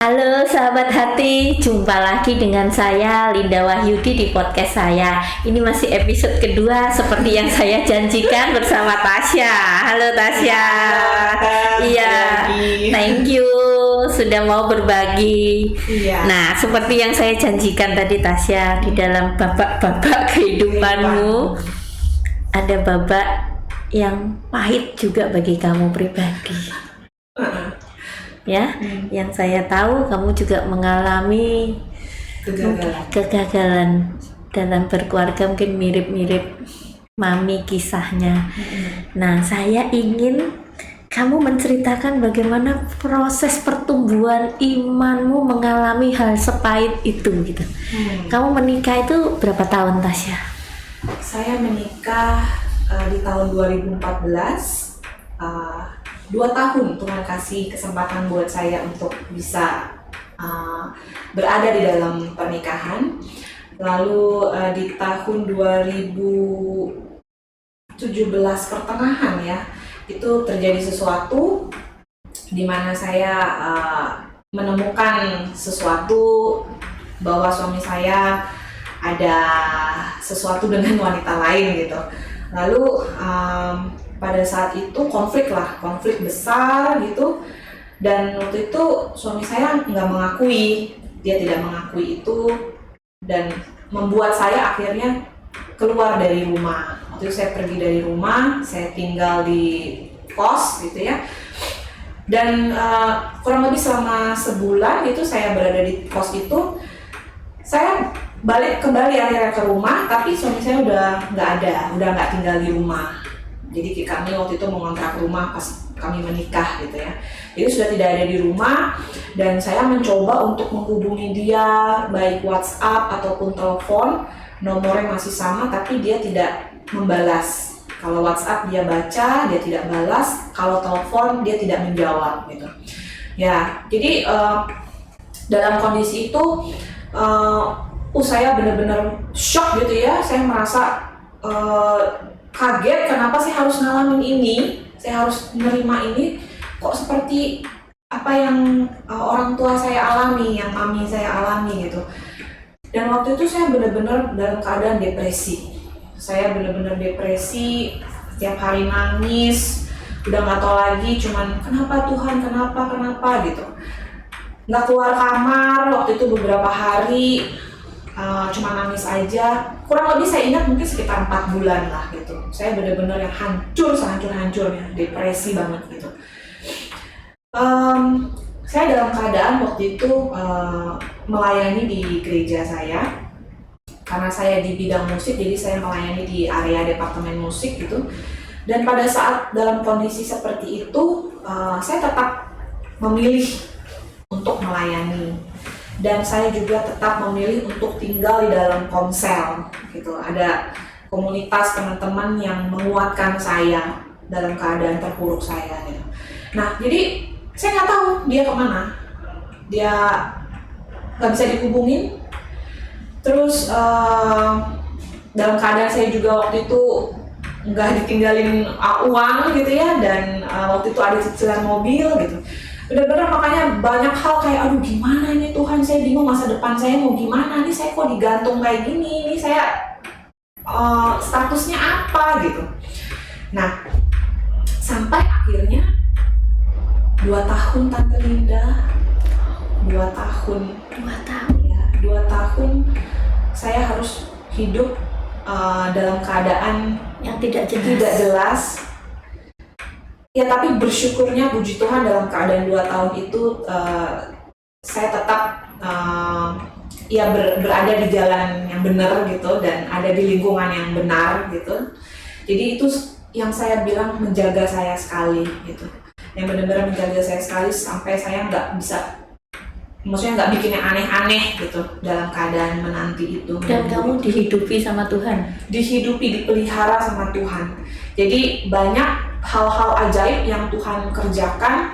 Halo sahabat hati, jumpa lagi dengan saya Linda Wahyudi di podcast saya. Ini masih episode kedua seperti yang saya janjikan bersama Tasya. Halo Tasya. Iya, thank you sudah mau berbagi. Iya. Nah, seperti yang saya janjikan tadi Tasya, di dalam babak-babak kehidupanmu ada babak yang pahit juga bagi kamu pribadi. Ya, yang saya tahu kamu juga mengalami kegagalan dalam berkeluarga, mungkin mirip-mirip mami kisahnya. Nah, saya ingin kamu menceritakan bagaimana proses pertumbuhan imanmu mengalami hal sepahit itu gitu. Kamu menikah itu berapa tahun, Tasya? Saya menikah di tahun 2014. 2 tahun Tuhan kasih kesempatan buat saya untuk bisa berada di dalam pernikahan. Lalu di tahun 2017 pertengahan ya, itu terjadi sesuatu di mana saya menemukan sesuatu bahwa suami saya ada sesuatu dengan wanita lain gitu. Lalu pada saat itu konflik besar gitu, dan waktu itu suami saya nggak mengakui, dia tidak mengakui itu, dan membuat saya akhirnya keluar dari rumah. Waktu itu saya pergi dari rumah, saya tinggal di kos gitu ya, dan kurang lebih selama sebulan itu saya berada di kos itu. Saya balik kembali akhirnya ke rumah, tapi suami saya udah nggak tinggal di rumah. Jadi kami waktu itu mengontrak rumah pas kami menikah gitu ya. Jadi sudah tidak ada di rumah, dan saya mencoba untuk menghubungi dia baik WhatsApp ataupun telepon, nomornya masih sama tapi dia tidak membalas. Kalau WhatsApp dia baca, dia tidak balas. Kalau telepon dia tidak menjawab gitu. Ya, jadi dalam kondisi itu saya benar-benar shock gitu ya. Saya merasa kaget, kenapa saya harus ngalamin ini, saya harus menerima ini, kok seperti apa yang orang tua saya alami, yang mami saya alami gitu. Dan waktu itu saya benar-benar dalam keadaan depresi. Saya benar-benar depresi, setiap hari nangis, udah nggak tahu lagi, cuman kenapa Tuhan, kenapa gitu. Nggak keluar kamar waktu itu beberapa hari, cuma nangis aja. Kurang lebih saya ingat mungkin sekitar 4 bulan lah gitu. Saya benar-benar yang hancur, sehancur-hancurnya, depresi banget gitu. Saya dalam keadaan waktu itu melayani di gereja saya. Karena saya di bidang musik, jadi saya melayani di area departemen musik gitu. Dan pada saat dalam kondisi seperti itu, saya tetap memilih untuk melayani. Dan saya juga tetap memilih untuk tinggal di dalam Komsel gitu. Ada komunitas teman-teman yang menguatkan saya dalam keadaan terpuruk saya gitu. Nah, jadi saya nggak tahu dia kemana, dia nggak bisa dihubungin. Terus dalam keadaan saya juga waktu itu nggak ditinggalin uang gitu ya, dan waktu itu ada cicilan mobil gitu. Benar-benar makanya banyak hal kayak aduh gimana ini Tuhan, saya bingung masa depan saya mau gimana nih, saya kok digantung kayak gini, ini saya statusnya apa gitu. Nah, sampai akhirnya 2 tahun Tante Linda, 2 tahun ya, 2 tahun saya harus hidup dalam keadaan Yang tidak tidak jelas. Ya, tapi bersyukurnya puji Tuhan dalam keadaan 2 tahun itu saya tetap berada di jalan yang benar gitu, dan ada di lingkungan yang benar gitu. Jadi itu yang saya bilang menjaga saya sekali gitu, yang benar-benar menjaga saya sekali sampai saya nggak bisa, maksudnya nggak bikin yang aneh-aneh gitu dalam keadaan menanti itu. Dan kamu dihidupi sama Tuhan? Dihidupi, dipelihara sama Tuhan. Jadi banyak hal-hal ajaib yang Tuhan kerjakan.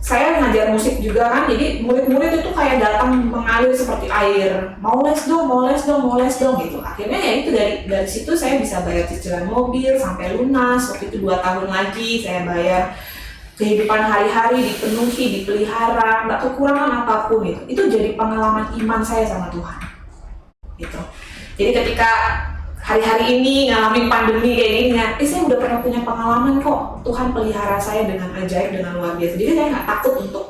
Saya ngajar musik juga kan, jadi murid-murid itu kayak datang mengalir seperti air, mau les dong gitu. Akhirnya ya itu dari situ saya bisa bayar cicilan mobil sampai lunas. Waktu itu 2 tahun lagi saya bayar. kehidupan hari-hari dipenuhi, dipelihara, nggak kekurangan apapun gitu. Itu jadi pengalaman iman saya sama Tuhan gitu. Jadi ketika hari-hari ini ngalamin pandemi kayak gini ya, saya udah pernah punya pengalaman kok Tuhan pelihara saya dengan ajaib, dengan luar biasa. Jadi saya nggak takut untuk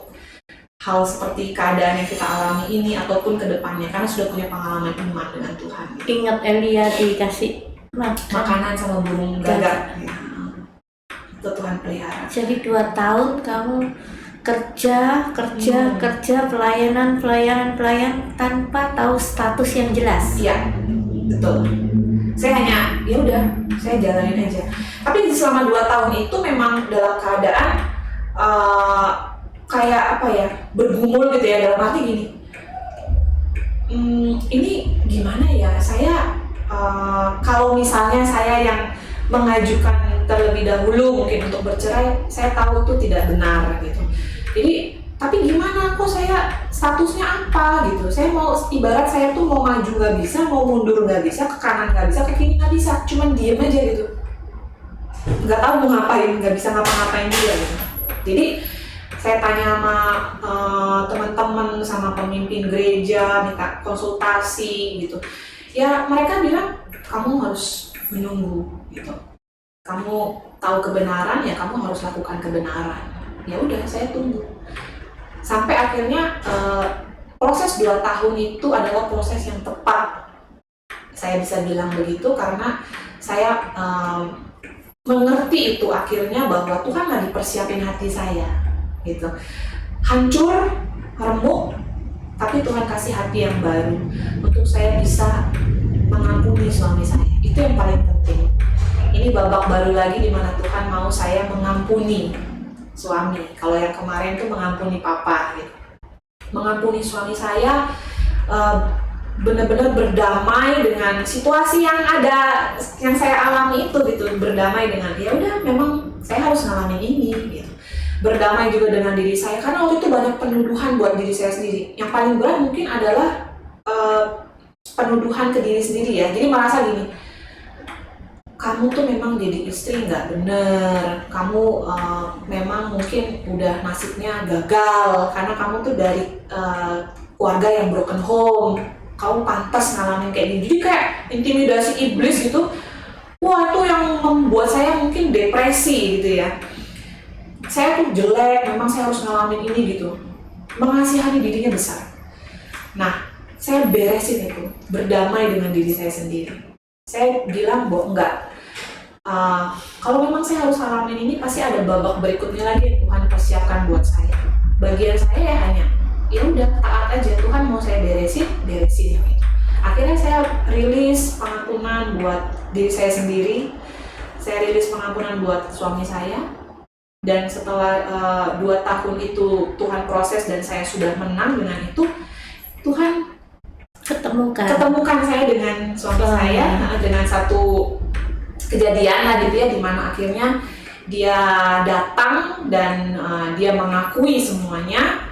hal seperti keadaan yang kita alami ini ataupun ke depannya, karena sudah punya pengalaman iman dengan Tuhan. Ingat Elia dikasih Makanan sama burung gagak. Ya. Itu Tuhan pelihara. Jadi 2 tahun kamu kerja pelayan tanpa tahu status yang jelas. Iya, betul. Saya hanya ya udah, saya jalanin aja. Tapi selama 2 tahun itu memang dalam keadaan kayak apa ya, bergumul gitu ya, dalam arti gini. Ini gimana ya? Saya kalau misalnya saya yang mengajukan terlebih dahulu mungkin untuk bercerai, saya tahu itu tidak benar gitu. Jadi tapi gimana, kok saya statusnya apa gitu? Saya mau, ibarat saya tuh mau maju nggak bisa, mau mundur nggak bisa, ke kanan nggak bisa, ke kiri nggak bisa, cuman diem aja gitu. Nggak tahu mau ngapain, nggak bisa ngapa-ngapain juga gitu. Jadi saya tanya sama teman-teman, sama pemimpin gereja, minta konsultasi gitu. Ya mereka bilang kamu harus menunggu gitu. Kamu tahu kebenaran ya kamu harus lakukan kebenaran. Ya udah, saya tunggu. Sampai akhirnya proses 2 tahun itu adalah proses yang tepat. Saya bisa bilang begitu karena saya mengerti itu akhirnya bahwa Tuhan lagi persiapin hati saya gitu. Hancur, remuk, tapi Tuhan kasih hati yang baru untuk saya bisa mengampuni suami saya. Itu yang paling penting. Ini babak baru lagi di mana Tuhan mau saya mengampuni suami. Kalau yang kemarin tuh mengampuni papa gitu. Mengampuni suami saya, benar-benar berdamai dengan situasi yang ada, yang saya alami itu gitu. Berdamai dengan ya udah, memang saya harus ngalamin ini gitu. Berdamai juga dengan diri saya, karena waktu itu banyak penuduhan buat diri saya sendiri. Yang paling berat mungkin adalah penuduhan ke diri sendiri ya. Jadi merasa gini, kamu tuh memang jadi istri nggak bener, kamu memang mungkin udah nasibnya gagal karena kamu tuh dari keluarga yang broken home, kamu pantas ngalamin kayak gini. Jadi kayak intimidasi iblis gitu. Wah, itu yang membuat saya mungkin depresi gitu ya. Saya tuh jelek, memang saya harus ngalamin ini gitu. Mengasihani dirinya besar. Nah, saya beresin itu, berdamai dengan diri saya sendiri. Saya bilang bahwa enggak, kalau memang saya harus ngalamin ini, pasti ada babak berikutnya lagi yang Tuhan persiapkan buat saya. Bagian saya ya hanya, ya udah taat aja, Tuhan mau saya beresin gitu. Akhirnya saya rilis pengampunan buat diri saya sendiri, saya rilis pengampunan buat suami saya. Dan setelah 2 tahun itu Tuhan proses dan saya sudah menang dengan itu, Tuhan ketemukan saya dengan suami saya dengan satu kejadian lah gitu ya, dimana akhirnya dia datang dan dia mengakui semuanya.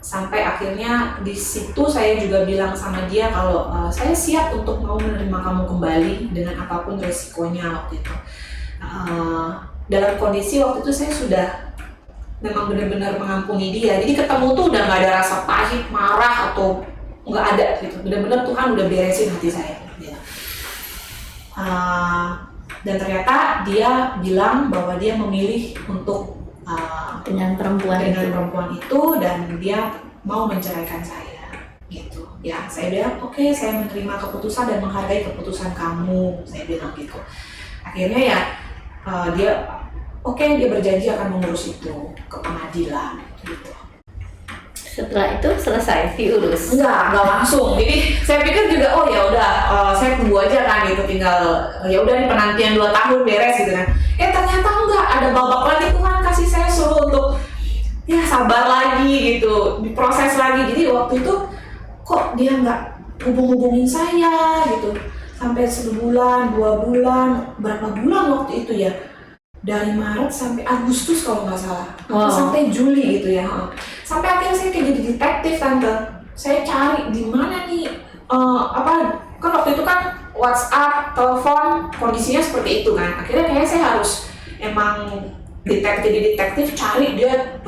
Sampai akhirnya di situ saya juga bilang sama dia kalau saya siap untuk mau menerima kamu kembali dengan apapun resikonya waktu itu. Dalam kondisi waktu itu saya sudah memang benar-benar mengampuni dia. Jadi ketemu tuh udah nggak ada rasa pahit, marah atau nggak ada gitu. Benar-benar Tuhan udah beresin hati saya. Gitu. Dan ternyata dia bilang bahwa dia memilih untuk dengan perempuan itu dan dia mau menceraikan saya. Gitu. Ya, saya bilang oke, saya menerima keputusan dan menghargai keputusan kamu. Saya bilang gitu. Akhirnya ya dia berjanji akan mengurus itu ke pengadilan gitu. Setelah itu selesai diurus? Enggak langsung. Jadi saya pikir juga ya udah saya tunggu aja kan gitu, tinggal ya udah nih penantian 2 tahun beres gitu kan. Ternyata enggak, ada babak lagi, Tuhan kasih saya suruh untuk ya sabar lagi gitu, diproses lagi. Jadi waktu itu kok dia nggak hubungin saya gitu. Sampai sebulan, 2 bulan, berapa bulan waktu itu ya? Dari Maret sampai Agustus kalau nggak salah, sampai Juli gitu ya. Sampai akhirnya saya kayak jadi detektif tante. Saya cari di mana nih kan waktu itu kan WhatsApp, telepon, kondisinya seperti itu kan. Akhirnya kayaknya saya harus emang detektif cari dia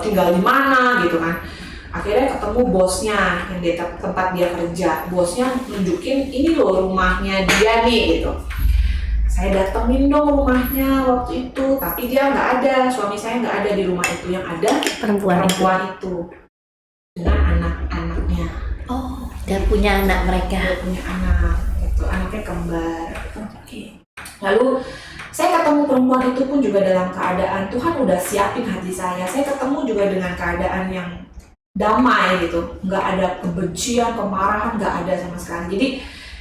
tinggal di mana gitu kan. Akhirnya ketemu bosnya yang di tempat dia kerja. Bosnya nunjukin ini loh rumahnya dia nih gitu. Saya datengin dong rumahnya waktu itu, tapi dia nggak ada, suami saya nggak ada di rumah itu, yang ada Perempuan itu dengan anak-anaknya. Oh, dia punya anak mereka. Dia punya anak, itu anaknya kembar. Lalu saya ketemu perempuan itu pun juga dalam keadaan Tuhan udah siapin hati saya. Saya ketemu juga dengan keadaan yang damai gitu, nggak ada kebencian, kemarahan, nggak ada sama sekali. Jadi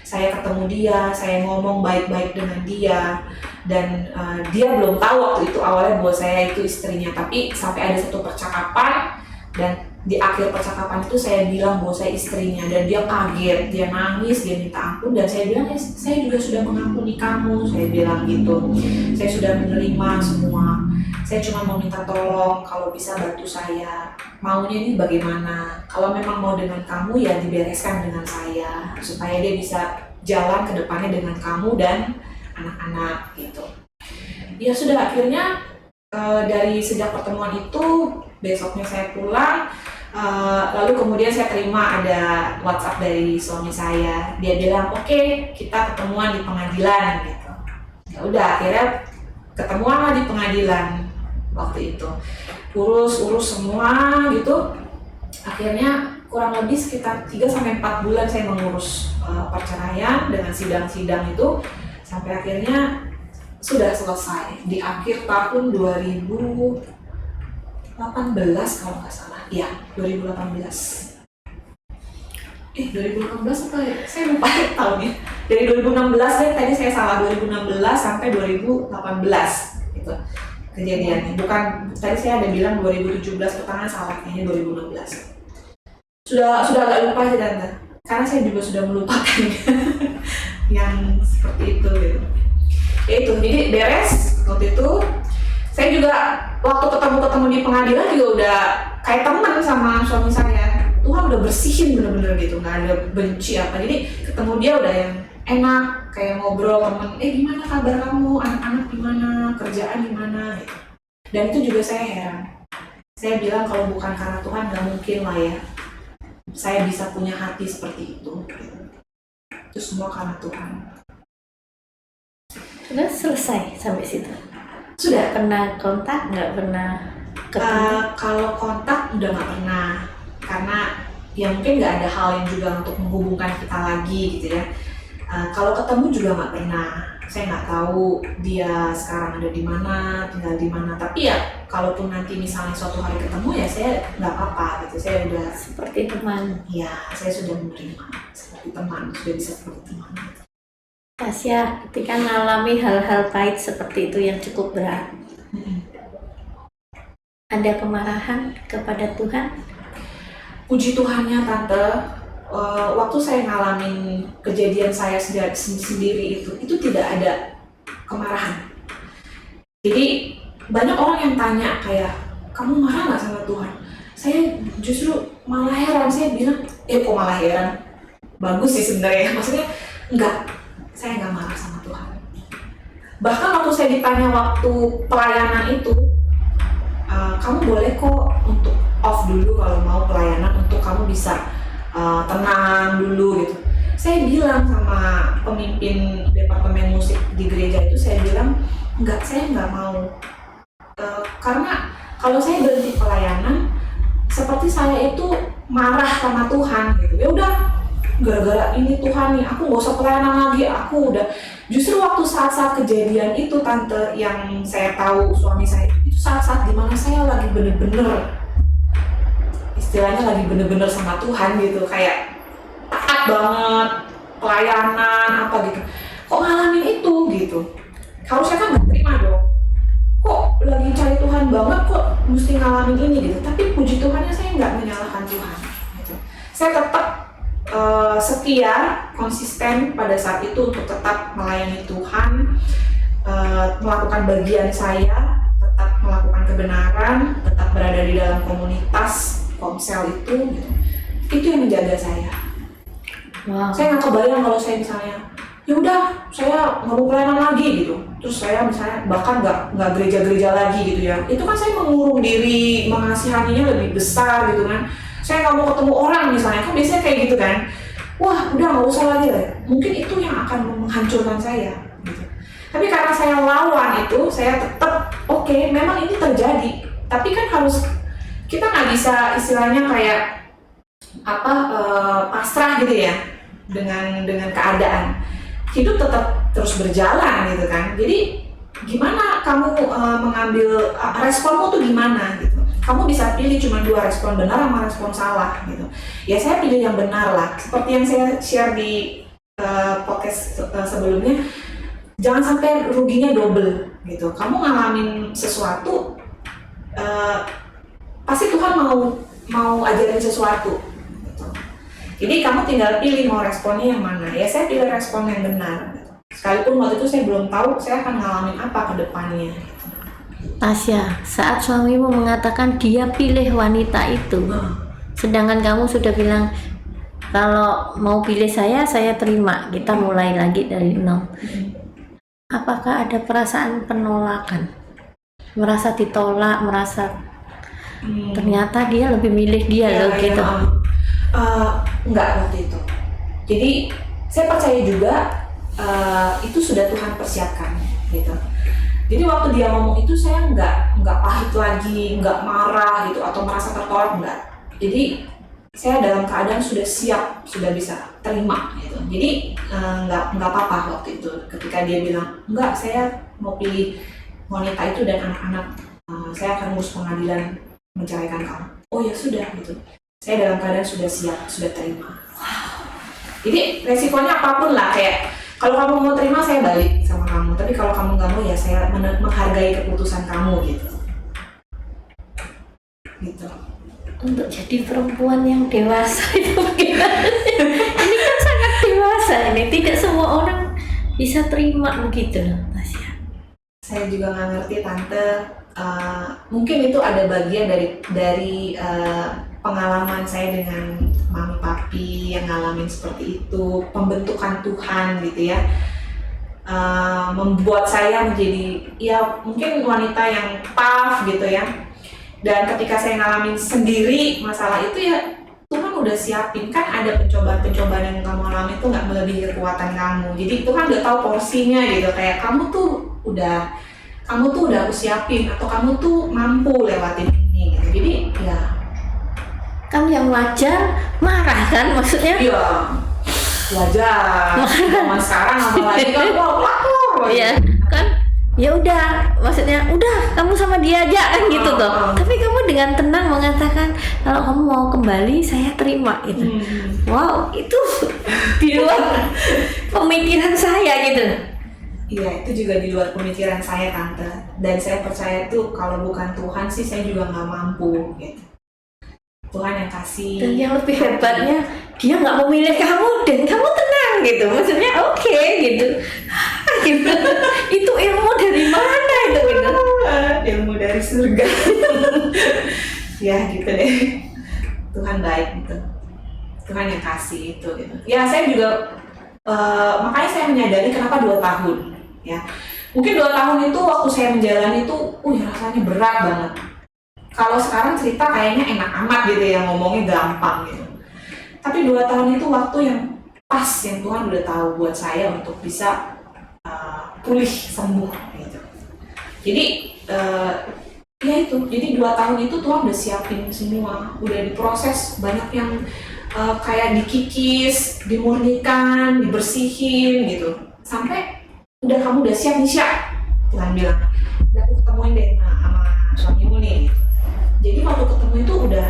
saya ketemu dia, saya ngomong baik-baik dengan dia, dan dia belum tahu waktu itu awalnya bahwa saya itu istrinya, tapi sampai ada satu percakapan, dan di akhir percakapan itu saya bilang bahwa saya istrinya, dan dia kaget, dia nangis, dia minta ampun, dan saya bilang, saya juga sudah mengampuni kamu, saya bilang gitu, saya sudah menerima semua, saya cuma mau minta tolong kalau bisa bantu saya, maunya ini bagaimana, kalau memang mau dengan kamu ya dibereskan dengan saya, supaya dia bisa jalan ke depannya dengan kamu dan anak-anak gitu. Ya sudah, akhirnya dari sejak pertemuan itu, besoknya saya pulang, lalu kemudian saya terima ada WhatsApp dari suami saya. Dia bilang, oke, kita ketemuan di pengadilan gitu. Ya udah, akhirnya ketemuan lah di pengadilan waktu itu. Urus semua gitu. Akhirnya kurang lebih sekitar 3-4 bulan saya mengurus perceraian dengan sidang-sidang itu, sampai akhirnya sudah selesai di akhir tahun 2018 kalau nggak salah. Ya, 2018. 2018 apa ya? Saya lupa tahunnya. Dari 2016 deh, tadi saya salah, 2016 sampai 2018 gitu kejadiannya. Bukan, tadi saya ada bilang 2017 pertengahan, salah, kayaknya 2016. Sudah agak lupa sih Tante, karena saya juga sudah melupakan yang seperti itu gitu. Ya itu, jadi beres waktu itu. Saya juga waktu ketemu di pengadilan juga udah kayak teman sama suami saya. Tuhan udah bersihin bener-bener gitu, nggak ada benci apa. Jadi ketemu dia udah yang enak, kayak ngobrol temen, gimana kabar kamu, anak-anak gimana, kerjaan gimana gitu. Dan itu juga saya heran. Saya bilang kalau bukan karena Tuhan nggak mungkin lah ya saya bisa punya hati seperti itu. Itu semua karena Tuhan. Sudah selesai sampai situ? Sudah. Pernah kontak? Nggak pernah ketemu? Kalau kontak udah nggak pernah, karena ya mungkin nggak ada hal yang juga untuk menghubungkan kita lagi gitu ya. Kalau ketemu juga nggak pernah. Saya nggak tahu dia sekarang ada di mana, tinggal di mana. Tapi ya kalaupun nanti misalnya suatu hari ketemu ya saya nggak apa-apa gitu. Saya udah Seperti teman. Ya, saya sudah menerima seperti teman, sudah bisa seperti teman. Tasya, ketika mengalami hal-hal pahit seperti itu yang cukup berat, ada kemarahan kepada Tuhan? Puji Tuhannya Tante, waktu saya ngalamin kejadian saya sendiri itu tidak ada kemarahan. Jadi banyak orang yang tanya kayak, kamu marah nggak sama Tuhan? Saya justru malah heran, saya bilang, kok malah heran? Bagus sih sebenarnya, maksudnya enggak, saya nggak marah sama Tuhan. Bahkan waktu saya ditanya waktu pelayanan itu, kamu boleh kok untuk off dulu kalau mau pelayanan, untuk kamu bisa tenang dulu gitu. Saya bilang sama pemimpin departemen musik di gereja itu, saya bilang, enggak, saya nggak mau. Karena kalau saya berhenti pelayanan, seperti saya itu marah sama Tuhan gitu. Ya udah, gara-gara ini Tuhan nih, aku nggak usah pelayanan lagi. Aku udah, justru waktu saat-saat kejadian itu Tante, yang saya tahu suami saya itu saat-saat dimana saya lagi bener-bener, istilahnya lagi bener-bener sama Tuhan gitu, kayak taat banget, pelayanan apa gitu. Kok ngalamin itu gitu? Harusnya kan nggak terima dong. Kok lagi cari Tuhan banget, kok mesti ngalamin ini gitu. Tapi puji Tuhannya saya nggak menyalahkan Tuhan gitu. Saya tetap setia, konsisten pada saat itu untuk tetap melayani Tuhan, melakukan bagian saya, tetap melakukan kebenaran, tetap berada di dalam komunitas Komsel itu gitu. Itu yang menjaga saya. Wow. Saya nggak kebayang kalau saya misalnya, ya udah saya nggak mau pelayanan lagi gitu. terus saya misalnya bahkan nggak gereja-gereja lagi gitu ya, itu kan saya mengurung diri, mengasihaninya lebih besar gitu kan. Saya nggak mau ketemu orang misalnya, kan biasanya kayak gitu kan. Wah, udah nggak usah lagi lah. Mungkin itu yang akan menghancurkan saya gitu. Tapi karena saya lawan itu, saya tetap oke, memang ini terjadi. Tapi kan harus, kita nggak bisa istilahnya kayak pasrah gitu ya dengan keadaan. Hidup tetap terus berjalan gitu kan. Jadi gimana kamu mengambil responmu tuh gimana gitu. Kamu bisa pilih cuma 2 respon, benar sama respon salah gitu. Ya saya pilih yang benar lah. Seperti yang saya share di podcast sebelumnya, jangan sampai ruginya double gitu. Kamu ngalamin sesuatu, pasti Tuhan mau ajarin sesuatu gitu. Jadi kamu tinggal pilih mau responnya yang mana. Ya saya pilih respon yang benar gitu. Sekalipun waktu itu saya belum tahu saya akan ngalamin apa ke depannya gitu. Tasya, saat suamimu mengatakan dia pilih wanita itu, sedangkan kamu sudah bilang kalau mau pilih saya terima, kita mulai lagi dari nol. Apakah ada perasaan penolakan? Merasa ditolak, merasa ternyata dia lebih milih dia loh gitu. Enggak waktu itu. Jadi saya percaya juga itu sudah Tuhan persiapkan gitu. Jadi waktu dia ngomong itu saya nggak pahit lagi, nggak marah gitu atau merasa tertolak, enggak. Jadi saya dalam keadaan sudah siap, sudah bisa terima gitu. Jadi nggak apa-apa waktu itu ketika dia bilang enggak, saya mau pilih wanita itu dan anak-anak, saya akan ngurus pengadilan menceraikan kamu. Oh ya sudah gitu. Saya dalam keadaan sudah siap, sudah terima. Jadi resikonya apapun lah, kayak kalau kamu mau terima saya balik sama kamu, tapi kalau kamu nggak mau ya saya menghargai keputusan kamu gitu. Untuk jadi perempuan yang dewasa itu bagaimana? Ini kan sangat dewasa ini, tidak semua orang bisa terima begitu loh, Tasya. Saya juga nggak ngerti Tante, mungkin itu ada bagian dari pengalaman saya dengan mami papi yang ngalamin seperti itu, pembentukan Tuhan gitu ya, membuat saya menjadi ya mungkin wanita yang tough gitu ya. Dan ketika saya ngalamin sendiri masalah itu ya Tuhan udah siapin, kan ada pencobaan-pencobaan yang kamu alami itu nggak melebihi kekuatan kamu. Jadi Tuhan udah tahu porsinya gitu, kayak kamu tuh udah aku siapin, atau kamu tuh mampu lewatin ini gitu. Jadi ya Kan yang wajar marah kan, maksudnya? iya wajar. Zaman sekarang apalagi kan lapor. Iya kan, ya udah, maksudnya udah kamu sama dia aja kan gitu toh. Tapi kamu dengan tenang mengatakan kalau kamu mau kembali saya terima gitu. Wow, itu di luar pemikiran saya gitu. Iya, itu juga di luar pemikiran saya Tante. Dan saya percaya tuh kalau bukan Tuhan sih saya juga nggak mampu gitu. Tuhan yang kasih. Dan yang lebih hebatnya dia nggak memilih kamu dan kamu tenang gitu, maksudnya oke, gitu. Gitu. Itu ilmu dari mana itu gitu? Ilmu dari surga. Ya gitu deh. Tuhan baik gitu. Tuhan yang kasih itu gitu. Ya saya juga makanya saya menyadari kenapa 2 tahun ya. Mungkin 2 tahun itu waktu saya menjalani itu rasanya berat banget. Kalau sekarang cerita kayaknya enak amat gitu ya, ngomongnya gampang gitu. Tapi 2 tahun itu waktu yang pas, yang Tuhan udah tahu buat saya untuk bisa pulih, sembuh gitu. Jadi ya itu, jadi 2 tahun itu Tuhan udah siapin semua, udah diproses, banyak yang kayak dikikis, dimurnikan, dibersihin gitu. Sampai udah kamu udah siap nih Sya, Tuhan bilang, udah aku ketemuin deh sama suamimu nih. Jadi waktu ketemu itu udah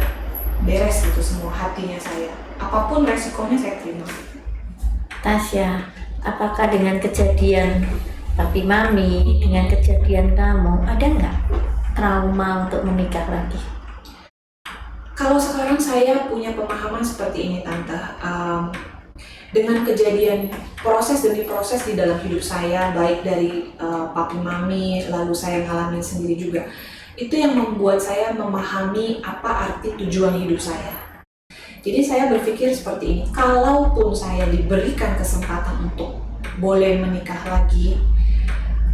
beres gitu semua hatinya saya. Apapun resikonya saya terima. Tasya, apakah dengan kejadian papi mami, dengan kejadian kamu, ada nggak trauma untuk menikah lagi? Kalau sekarang saya punya pemahaman seperti ini Tante. Dengan kejadian proses demi proses di dalam hidup saya, baik dari papi mami, lalu saya ngalamin sendiri juga, itu yang membuat saya memahami apa arti tujuan hidup saya. Jadi saya berpikir seperti ini, kalaupun saya diberikan kesempatan untuk boleh menikah lagi,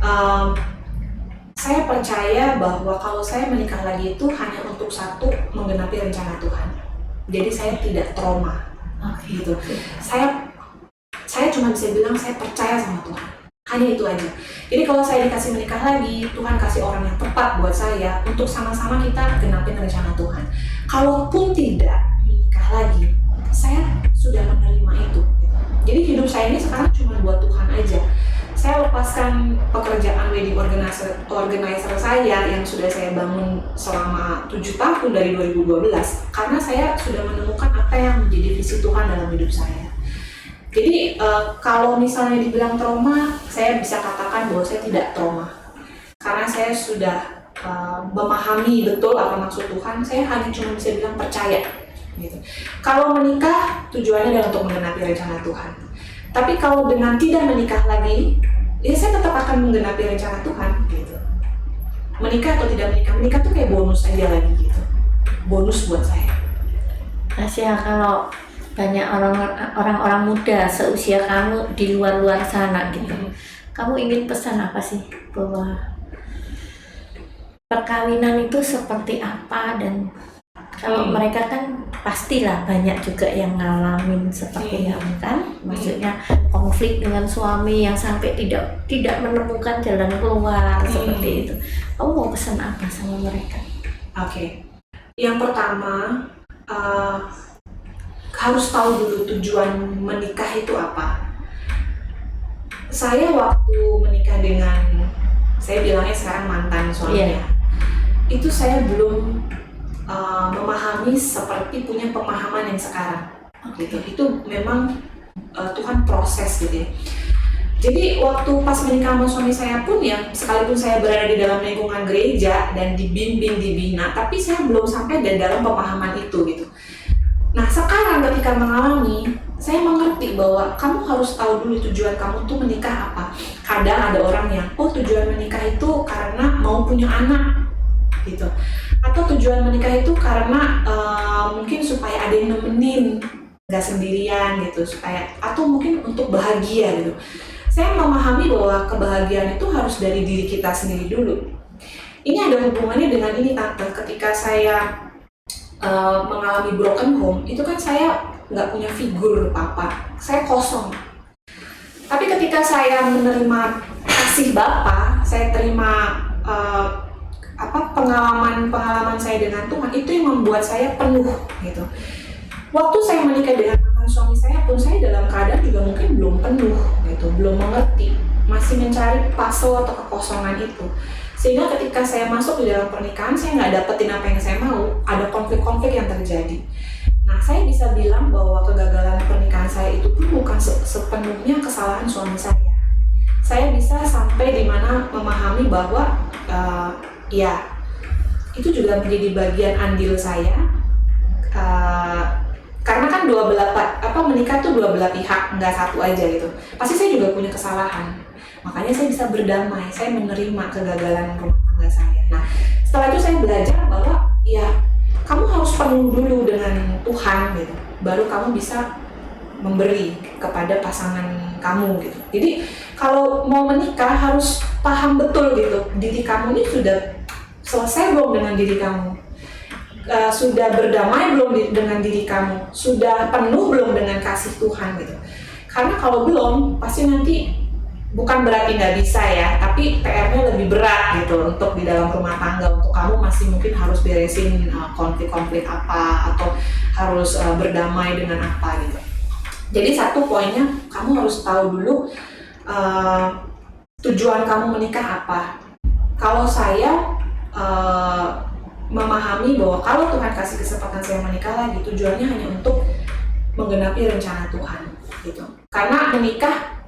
um, saya percaya bahwa kalau saya menikah lagi itu hanya untuk satu, menggenapi rencana Tuhan. Jadi saya tidak trauma, gitu. Saya cuma bisa bilang saya percaya sama Tuhan. Hanya itu aja. Jadi kalau saya dikasih menikah lagi, Tuhan kasih orang yang tepat buat saya untuk sama-sama kita genapin rencana Tuhan. Kalaupun tidak menikah lagi, saya sudah menerima itu. Jadi hidup saya ini sekarang cuma buat Tuhan aja. Saya lepaskan pekerjaan wedding organizer saya yang sudah saya bangun selama 7 tahun dari 2012 karena saya sudah menemukan apa yang menjadi visi Tuhan dalam hidup saya. Jadi kalau misalnya dibilang trauma, saya bisa katakan bahwa saya tidak trauma karena saya sudah memahami betul apa maksud Tuhan. Saya hanya cuma bisa bilang percaya gitu. Kalau menikah tujuannya adalah untuk menggenapi rencana Tuhan. Tapi kalau dengan tidak menikah lagi, ya saya tetap akan menggenapi rencana Tuhan gitu. Menikah atau tidak menikah tuh kayak bonus aja lagi gitu. Bonus buat saya. Tasya, kalau banyak orang-orang muda seusia kamu di luar sana gitu, kamu ingin pesan apa sih bahwa perkawinan itu seperti apa? Dan kalau mereka kan pastilah banyak juga yang ngalamin seperti kamu kan, maksudnya konflik dengan suami yang sampai tidak menemukan jalan keluar seperti itu. Kamu mau pesan apa sama mereka? Oke. Yang pertama, harus tahu dulu tujuan menikah itu apa. Saya waktu menikah dengan, saya bilangnya sekarang mantan suaminya, itu saya belum memahami seperti punya pemahaman yang sekarang gitu. Itu memang Tuhan proses gitu ya. Jadi waktu pas menikah sama suami saya pun ya, sekalipun saya berada di dalam lingkungan gereja dan dibimbing, dibina, tapi saya belum sampai dalam pemahaman itu gitu. Nah sekarang ketika mengalami, saya mengerti bahwa kamu harus tahu dulu tujuan kamu tuh menikah apa. Kadang ada orang yang, tujuan menikah itu karena mau punya anak gitu, atau tujuan menikah itu karena mungkin supaya ada yang nemenin, nggak sendirian gitu, supaya, atau mungkin untuk bahagia gitu. Saya memahami bahwa kebahagiaan itu harus dari diri kita sendiri dulu. Ini ada hubungannya dengan ini tante, ketika saya mengalami broken home, itu kan saya nggak punya figur papa, saya kosong. Tapi ketika saya menerima kasih Bapa, saya terima pengalaman saya dengan Tuhan, itu yang membuat saya penuh gitu. Waktu saya menikah dengan mantan suami saya pun, saya dalam keadaan juga mungkin belum penuh gitu, belum mengerti, masih mencari puzzle atau kekosongan itu. Sehingga ketika saya masuk di dalam pernikahan, saya nggak dapetin apa yang saya mau, ada konflik-konflik yang terjadi. Nah, saya bisa bilang bahwa kegagalan pernikahan saya itu pun bukan sepenuhnya kesalahan suami saya. Saya bisa sampai di mana memahami bahwa ya, itu juga menjadi bagian andil saya, karena kan menikah tuh dua belah pihak, nggak satu aja gitu. Pasti saya juga punya kesalahan, makanya saya bisa berdamai, saya menerima kegagalan rumah tangga saya. Nah, setelah itu saya belajar bahwa ya, kamu harus penuh dulu dengan Tuhan gitu, baru kamu bisa memberi kepada pasangan kamu gitu. Jadi kalau mau menikah harus paham betul gitu, diri kamu ini sudah selesai belum dengan diri kamu, sudah berdamai belum dengan diri kamu, sudah penuh belum dengan kasih Tuhan gitu. Karena kalau belum, pasti nanti bukan berarti nggak bisa ya, tapi PR-nya lebih berat gitu untuk di dalam rumah tangga. Untuk kamu masih mungkin harus beresin konflik-konflik apa, atau harus berdamai dengan apa gitu. Jadi satu poinnya, kamu harus tahu dulu tujuan kamu menikah apa. Kalau saya memahami bahwa kalau Tuhan kasih kesempatan saya menikah lagi, tujuannya hanya untuk menggenapi rencana Tuhan gitu. Karena menikah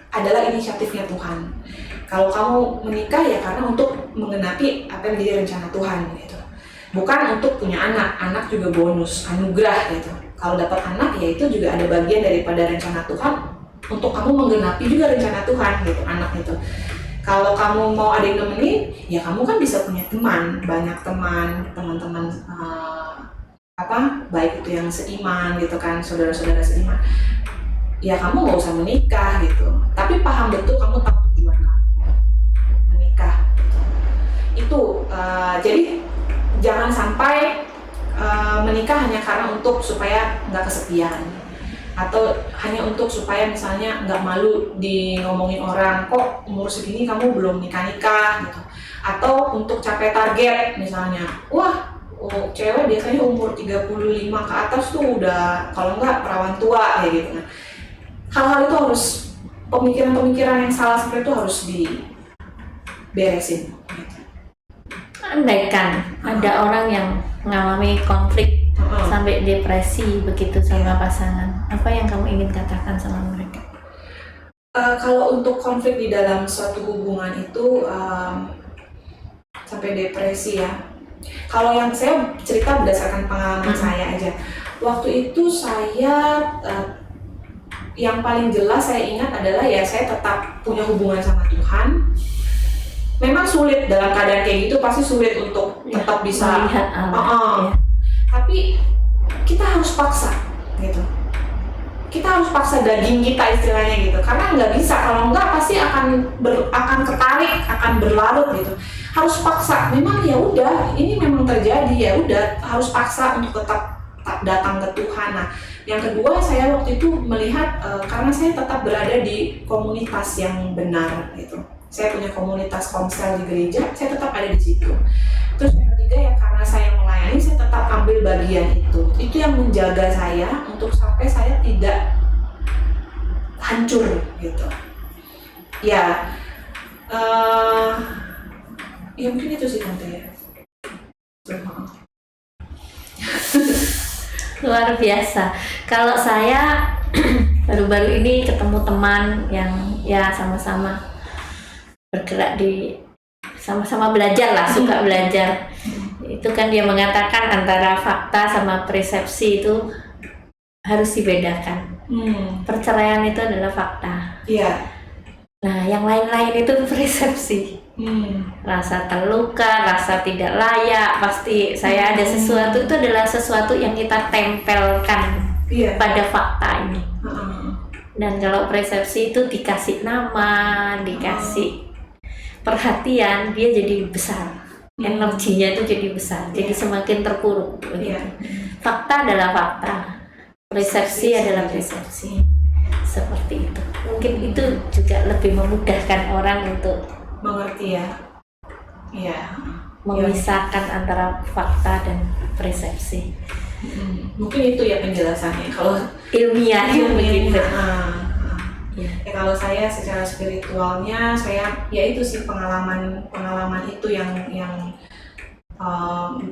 adalah inisiatifnya Tuhan. Kalau kamu menikah ya karena untuk menggenapi apa yang menjadi rencana Tuhan gitu. Bukan untuk punya anak, anak juga bonus, anugerah gitu. Kalau dapat anak ya itu juga ada bagian daripada rencana Tuhan untuk kamu menggenapi juga rencana Tuhan gitu, anak itu. Kalau kamu mau ada yang nemenin, ya kamu kan bisa punya teman, banyak teman-teman baik itu yang seiman gitu kan, saudara-saudara seiman. Ya kamu nggak usah menikah gitu, tapi paham betul kamu tahu tujuan kamu. itu jadi jangan sampai menikah hanya karena untuk supaya nggak kesepian, atau hanya untuk supaya misalnya nggak malu di ngomongin orang, kok umur segini kamu belum nikah-nikah gitu, atau untuk capai target misalnya, wah cewek biasanya umur 35 ke atas tuh udah kalau nggak perawan tua kayak gitu kan. Hal-hal itu harus, pemikiran-pemikiran yang salah seperti itu harus diberesin gitu. Andaikan ada orang yang mengalami konflik sampai depresi begitu sama pasangan, apa yang kamu ingin katakan sama mereka? Kalau untuk konflik di dalam suatu hubungan itu sampai depresi ya. Kalau yang saya cerita berdasarkan pengalaman saya aja. Waktu itu saya yang paling jelas saya ingat adalah ya saya tetap punya hubungan sama Tuhan. Memang sulit dalam keadaan kayak gitu, pasti sulit untuk tetap bisa melihat Allah. Tapi kita harus paksa gitu. Kita harus paksa daging kita istilahnya gitu, karena nggak bisa, kalau nggak pasti akan ketarik, akan berlarut gitu. Harus paksa, memang ya udah ini memang terjadi, ya udah harus paksa untuk tetap datang ke Tuhan. Nah, yang kedua saya waktu itu melihat karena saya tetap berada di komunitas yang benar gitu. Saya punya komunitas komsel di gereja, saya tetap ada di situ. Terus yang ketiga ya karena saya melayani, saya tetap ambil bagian itu. Itu yang menjaga saya untuk sampai saya tidak hancur gitu. Ya, ya mungkin itu sih Tante ya. Luar biasa. Kalau saya baru-baru ini ketemu teman yang ya sama-sama bergerak di sama-sama belajar lah, suka belajar. Itu kan dia mengatakan antara fakta sama persepsi itu harus dibedakan. Perceraian itu adalah fakta. Iya. Nah, yang lain-lain itu persepsi. Rasa terluka, rasa tidak layak, pasti saya ada sesuatu, itu adalah sesuatu yang kita tempelkan pada fakta ini. Dan kalau persepsi itu dikasih nama, dikasih perhatian, dia jadi besar, energinya itu jadi besar, jadi semakin terpuruk. Fakta adalah fakta, persepsi adalah persepsi, seperti itu. Mungkin itu juga lebih memudahkan orang untuk mengerti ya. Iya. Memisahkan antara fakta dan persepsi. Mungkin itu ya penjelasannya kalau ilmiah begitu. Ya kalau saya secara spiritualnya, saya ya itu sih pengalaman itu yang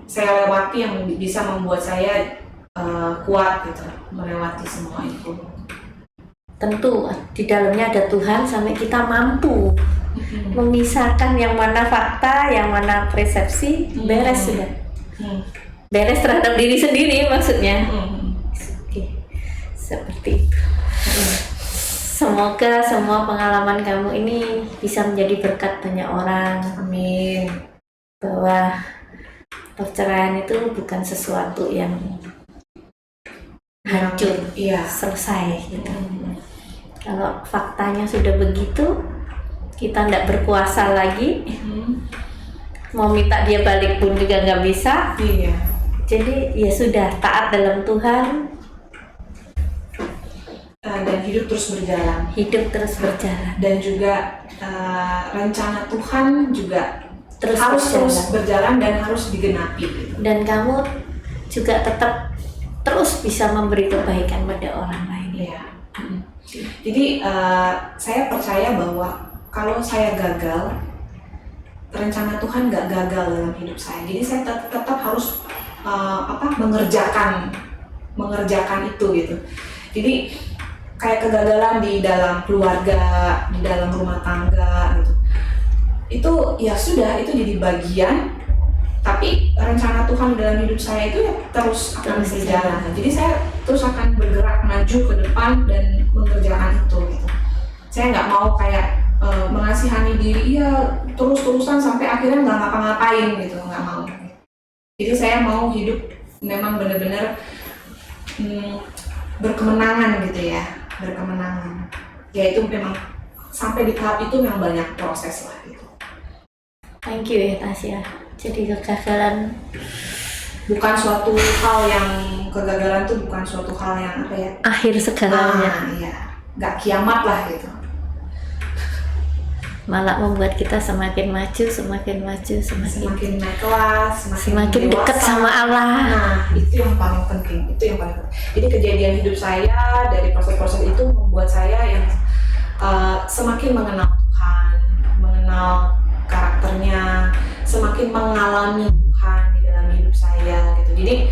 saya lewati, yang bisa membuat saya kuat gitu melewati semua itu. Tentu di dalamnya ada Tuhan sampai kita mampu memisahkan yang mana fakta, yang mana persepsi, beres sudah. Beres terhadap diri sendiri maksudnya. Oke. Seperti itu. Semoga semua pengalaman kamu ini bisa menjadi berkat banyak orang. Amin. Bahwa perceraian itu bukan sesuatu yang hancur, selesai gitu. Kalau faktanya sudah begitu, kita tidak berkuasa lagi. Mau minta dia balik pun juga nggak bisa. Jadi ya sudah, taat dalam Tuhan. Dan hidup terus berjalan. Dan juga rencana Tuhan juga terus berjalan dan harus digenapi. Dan kamu juga tetap terus bisa memberi kebaikan pada orang lain. Jadi saya percaya bahwa kalau saya gagal, rencana Tuhan nggak gagal dalam hidup saya. Jadi saya tetap harus mengerjakan itu gitu. Jadi kayak kegagalan di dalam keluarga, di dalam rumah tangga gitu. Itu ya sudah, itu jadi bagian. Tapi rencana Tuhan dalam hidup saya itu ya terus akan berjalan. Jadi saya terus akan bergerak maju ke depan dan mengerjakan itu gitu. Saya nggak mau kayak mengasihani diri ya terus-terusan sampai akhirnya nggak ngapa-ngapain gitu, nggak mau. Jadi saya mau hidup memang benar-benar berkemenangan gitu ya. Ya itu memang sampai di tahap itu memang banyak proses lah gitu. Thank you ya Tasya. Jadi kegagalan bukan suatu hal yang kegagalan tuh bukan suatu hal yang apa ya? akhir segalanya. Iya, nggak kiamat lah gitu. Malah membuat kita semakin maju, semakin naik kelas, semakin dewasa. dekat sama Allah. Nah, itu yang paling penting. Jadi kejadian hidup saya dari proses-proses itu membuat saya yang semakin mengenal Tuhan, mengenal karakternya, semakin mengalami Tuhan di dalam hidup saya gitu. Jadi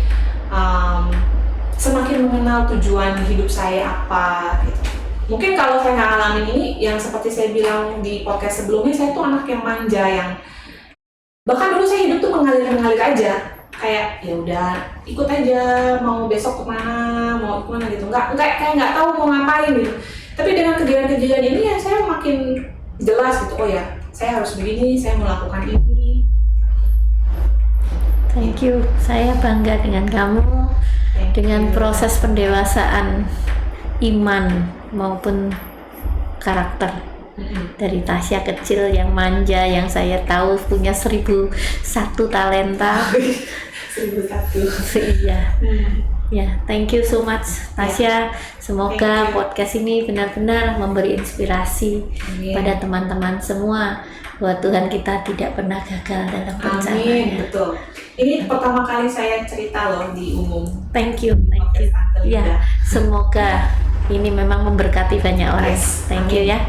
semakin mengenal tujuan hidup saya apa gitu. Mungkin kalau saya nggak ngalamin ini, yang seperti saya bilang di podcast sebelumnya, saya tuh anak yang manja, yang bahkan dulu saya hidup tuh mengalir aja, kayak ya udah ikut aja, mau besok kemana, mau kemana gitu, kayak nggak tahu mau ngapain gitu. Tapi dengan kejadian-kejadian ini ya saya makin jelas gitu, oh ya saya harus begini, saya melakukan ini. Thank you, saya bangga dengan kamu, dengan proses pendewasaan iman maupun karakter dari Tasya kecil yang manja, yang saya tahu punya 1001 talenta. 1001. Iya. Ya, thank you so much Tasya. Semoga podcast ini benar-benar memberi inspirasi pada teman-teman semua bahwa Tuhan kita tidak pernah gagal dalam rencananya. Amin, betul. Ini pertama kali saya cerita loh di umum. Thank you. Ya, semoga ini memang memberkati banyak orang. Yes. Thank you ya.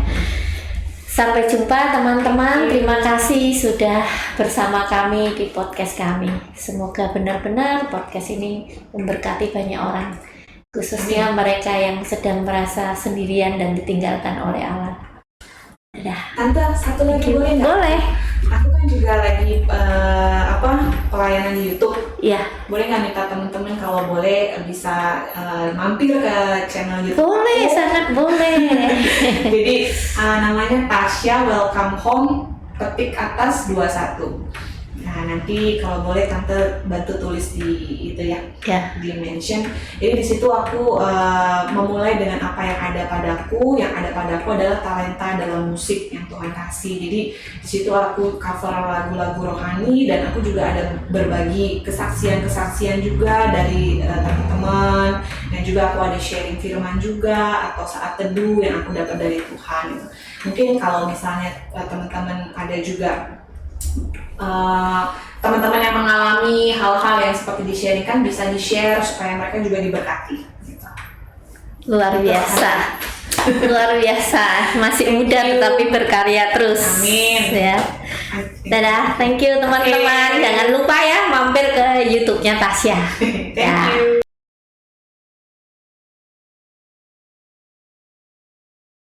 Sampai jumpa teman-teman. Terima kasih sudah bersama kami di podcast kami. Semoga benar-benar podcast ini memberkati banyak orang, khususnya mereka yang sedang merasa sendirian dan ditinggalkan oleh Allah. Tante, satu lagi boleh nggak? Boleh. Aku kan juga lagi pelayanan di YouTube. Iya. Boleh nggak minta teman-teman kalau boleh bisa mampir ke channel YouTube? Boleh, sangat boleh. Jadi namanya Tasya Welcome Home _ 21. Nah nanti kalau boleh tante bantu tulis di itu ya, di mention. Jadi di situ aku memulai dengan apa yang ada padaku. Yang ada padaku adalah talenta dalam musik yang Tuhan kasih. Jadi di situ aku cover lagu-lagu rohani dan aku juga ada berbagi kesaksian juga dari teman-teman. Dan juga aku ada sharing firman juga atau saat teduh yang aku dapat dari Tuhan. Gitu. Mungkin kalau misalnya teman-teman ada juga teman-teman yang mengalami hal-hal yang seperti di-sharingkan bisa di-share supaya mereka juga diberkati gitu. Luar biasa. Luar biasa, masih muda tetapi berkarya terus. Amin. Ya. Dadah, thank you teman-teman. Jangan lupa ya mampir ke YouTube-nya Tasya. Thank you.